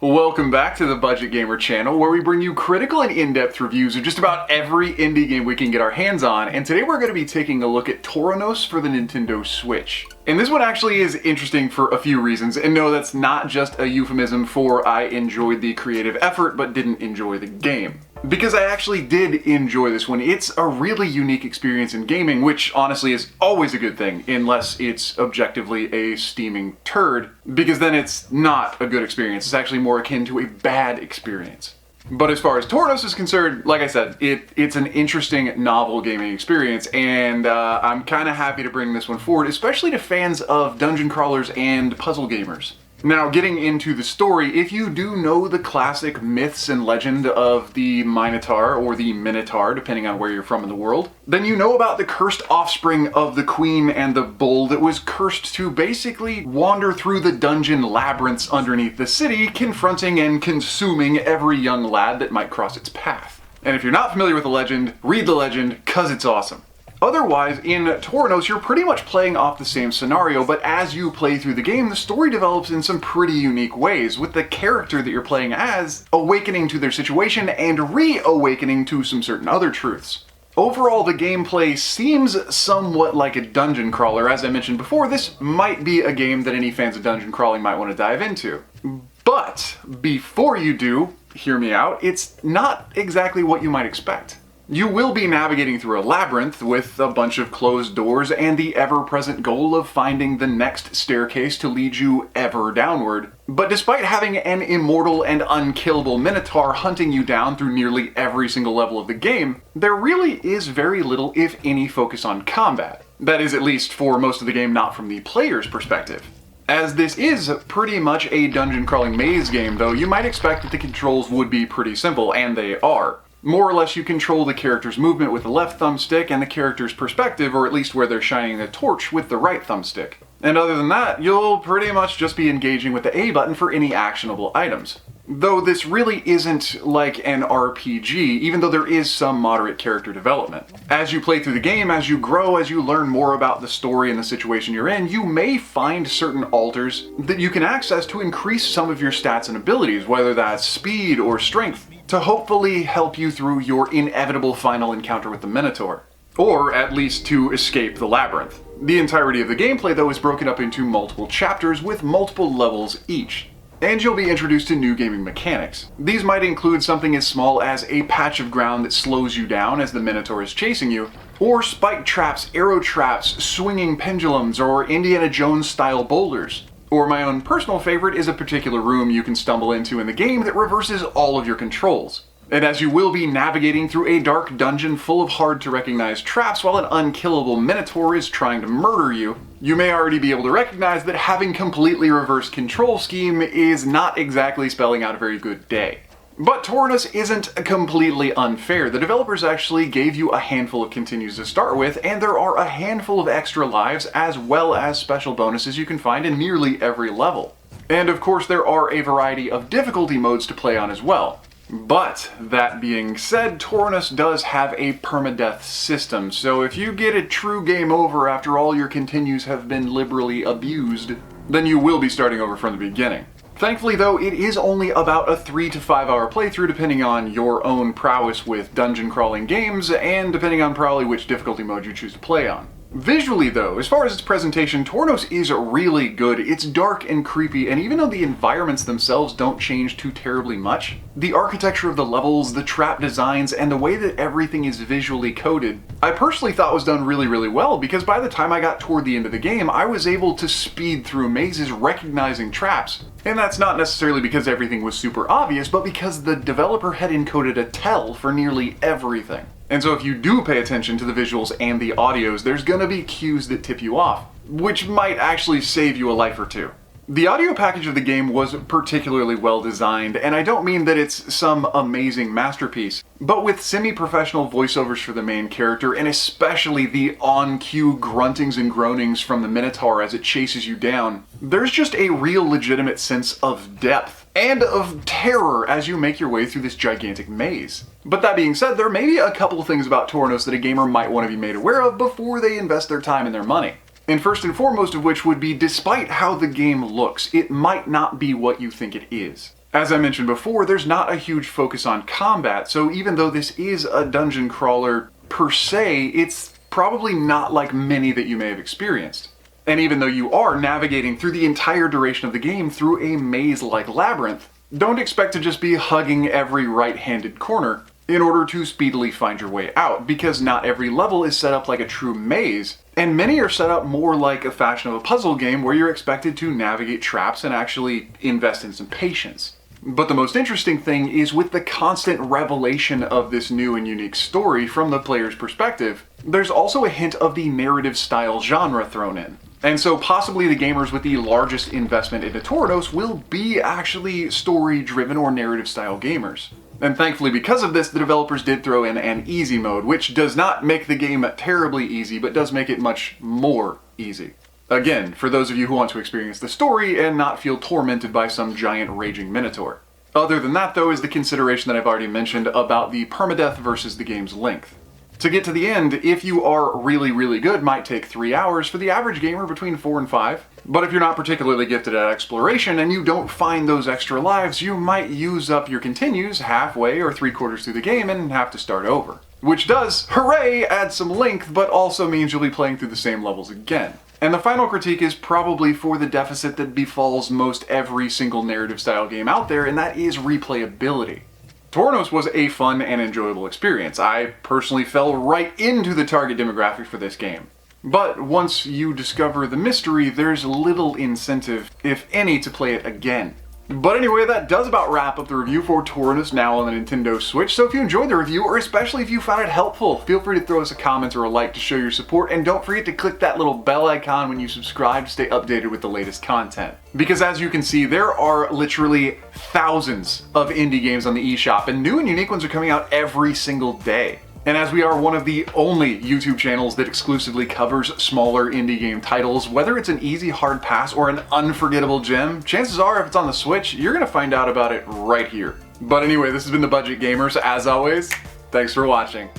Welcome back to the Budget Gamer channel, where we bring you critical and in-depth reviews of just about every indie game we can get our hands on, and today we're going to be taking a look at Tauronos for the Nintendo Switch. And this one actually is interesting for a few reasons, and no, that's not just a euphemism for I enjoyed the creative effort but didn't enjoy the game. Because I actually did enjoy this one. It's a really unique experience in gaming, which honestly is always a good thing, unless it's objectively a steaming turd, because then it's not a good experience. It's actually more akin to a bad experience. But as far as Tauronos is concerned, like I said, it's an interesting, novel gaming experience, and I'm kind of happy to bring this one forward, especially to fans of dungeon crawlers and puzzle gamers. Now, getting into the story, if you do know the classic myths and legend of the Minotaur, or the Minotaur, depending on where you're from in the world, then you know about the cursed offspring of the queen and the bull that was cursed to basically wander through the dungeon labyrinths underneath the city, confronting and consuming every young lad that might cross its path. And if you're not familiar with the legend, read the legend, cause it's awesome. Otherwise, in Tauronos, you're pretty much playing off the same scenario, but as you play through the game, the story develops in some pretty unique ways, with the character that you're playing as awakening to their situation and reawakening to some certain other truths. Overall, the gameplay seems somewhat like a dungeon crawler. As I mentioned before, this might be a game that any fans of dungeon crawling might want to dive into. But before you do, hear me out, it's not exactly what you might expect. You will be navigating through a labyrinth with a bunch of closed doors and the ever-present goal of finding the next staircase to lead you ever downward. But despite having an immortal and unkillable Minotaur hunting you down through nearly every single level of the game, there really is very little, if any, focus on combat. That is, at least for most of the game, not from the player's perspective. As this is pretty much a dungeon crawling maze game, though, you might expect that the controls would be pretty simple, and they are. More or less, you control the character's movement with the left thumbstick and the character's perspective, or at least where they're shining the torch, with the right thumbstick. And other than that, you'll pretty much just be engaging with the A button for any actionable items. Though this really isn't like an RPG, even though there is some moderate character development. As you play through the game, as you grow, as you learn more about the story and the situation you're in, you may find certain altars that you can access to increase some of your stats and abilities, whether that's speed or strength, to hopefully help you through your inevitable final encounter with the Minotaur. Or at least to escape the labyrinth. The entirety of the gameplay, though, is broken up into multiple chapters with multiple levels each. And you'll be introduced to new gaming mechanics. These might include something as small as a patch of ground that slows you down as the Minotaur is chasing you, or spike traps, arrow traps, swinging pendulums, or Indiana Jones-style boulders. Or my own personal favorite is a particular room you can stumble into in the game that reverses all of your controls. And as you will be navigating through a dark dungeon full of hard-to-recognize traps while an unkillable Minotaur is trying to murder you, you may already be able to recognize that having completely reversed control scheme is not exactly spelling out a very good day. But Tauronos isn't completely unfair. The developers actually gave you a handful of continues to start with, and there are a handful of extra lives as well as special bonuses you can find in nearly every level. And of course there are a variety of difficulty modes to play on as well. But that being said, Tauronos does have a permadeath system, so if you get a true game over after all your continues have been liberally abused, then you will be starting over from the beginning. Thankfully, though, it is only about a 3 to 5 hour playthrough depending on your own prowess with dungeon crawling games and depending on probably which difficulty mode you choose to play on. Visually, though, as far as its presentation, Tauronos is really good. It's dark and creepy, and even though the environments themselves don't change too terribly much, the architecture of the levels, the trap designs, and the way that everything is visually coded, I personally thought was done really well, because by the time I got toward the end of the game, I was able to speed through mazes recognizing traps. And that's not necessarily because everything was super obvious, but because the developer had encoded a tell for nearly everything. And so if you do pay attention to the visuals and the audios, there's gonna be cues that tip you off, which might actually save you a life or two. The audio package of the game was particularly well designed, and I don't mean that it's some amazing masterpiece, but with semi-professional voiceovers for the main character, and especially the on-cue gruntings and groanings from the Minotaur as it chases you down, there's just a real legitimate sense of depth and of terror as you make your way through this gigantic maze. But that being said, there may be a couple of things about Tauronos that a gamer might want to be made aware of before they invest their time and their money. And first and foremost of which would be, despite how the game looks, it might not be what you think it is. As I mentioned before, there's not a huge focus on combat, so even though this is a dungeon crawler per se, it's probably not like many that you may have experienced. And even though you are navigating through the entire duration of the game through a maze-like labyrinth, don't expect to just be hugging every right-handed corner in order to speedily find your way out, because not every level is set up like a true maze, and many are set up more like a fashion of a puzzle game where you're expected to navigate traps and actually invest in some patience. But the most interesting thing is with the constant revelation of this new and unique story from the player's perspective, there's also a hint of the narrative style genre thrown in. And so possibly the gamers with the largest investment into Tauronos will be actually story-driven or narrative-style gamers. And thankfully because of this, the developers did throw in an easy mode, which does not make the game terribly easy, but does make it much more easy. Again, for those of you who want to experience the story and not feel tormented by some giant raging Minotaur. Other than that though is the consideration that I've already mentioned about the permadeath versus the game's length. To get to the end, if you are really good, might take 3 hours, for the average gamer between 4 and 5. But if you're not particularly gifted at exploration and you don't find those extra lives, you might use up your continues halfway or 3/4 through the game and have to start over. Which does, hooray, add some length, but also means you'll be playing through the same levels again. And the final critique is probably for the deficit that befalls most every single narrative style game out there, and that is replayability. Tauronos was a fun and enjoyable experience. I personally fell right into the target demographic for this game. But once you discover the mystery, there's little incentive, if any, to play it again. But anyway, that does about wrap up the review for Tauronos now on the Nintendo Switch, so if you enjoyed the review, or especially if you found it helpful, feel free to throw us a comment or a like to show your support, and don't forget to click that little bell icon when you subscribe to stay updated with the latest content. Because as you can see, there are literally thousands of indie games on the eShop, and new and unique ones are coming out every single day. And as we are one of the only YouTube channels that exclusively covers smaller indie game titles, whether it's an easy hard pass or an unforgettable gem, chances are if it's on the Switch, you're gonna find out about it right here. But anyway, this has been The Budget Gamers. As always, thanks for watching.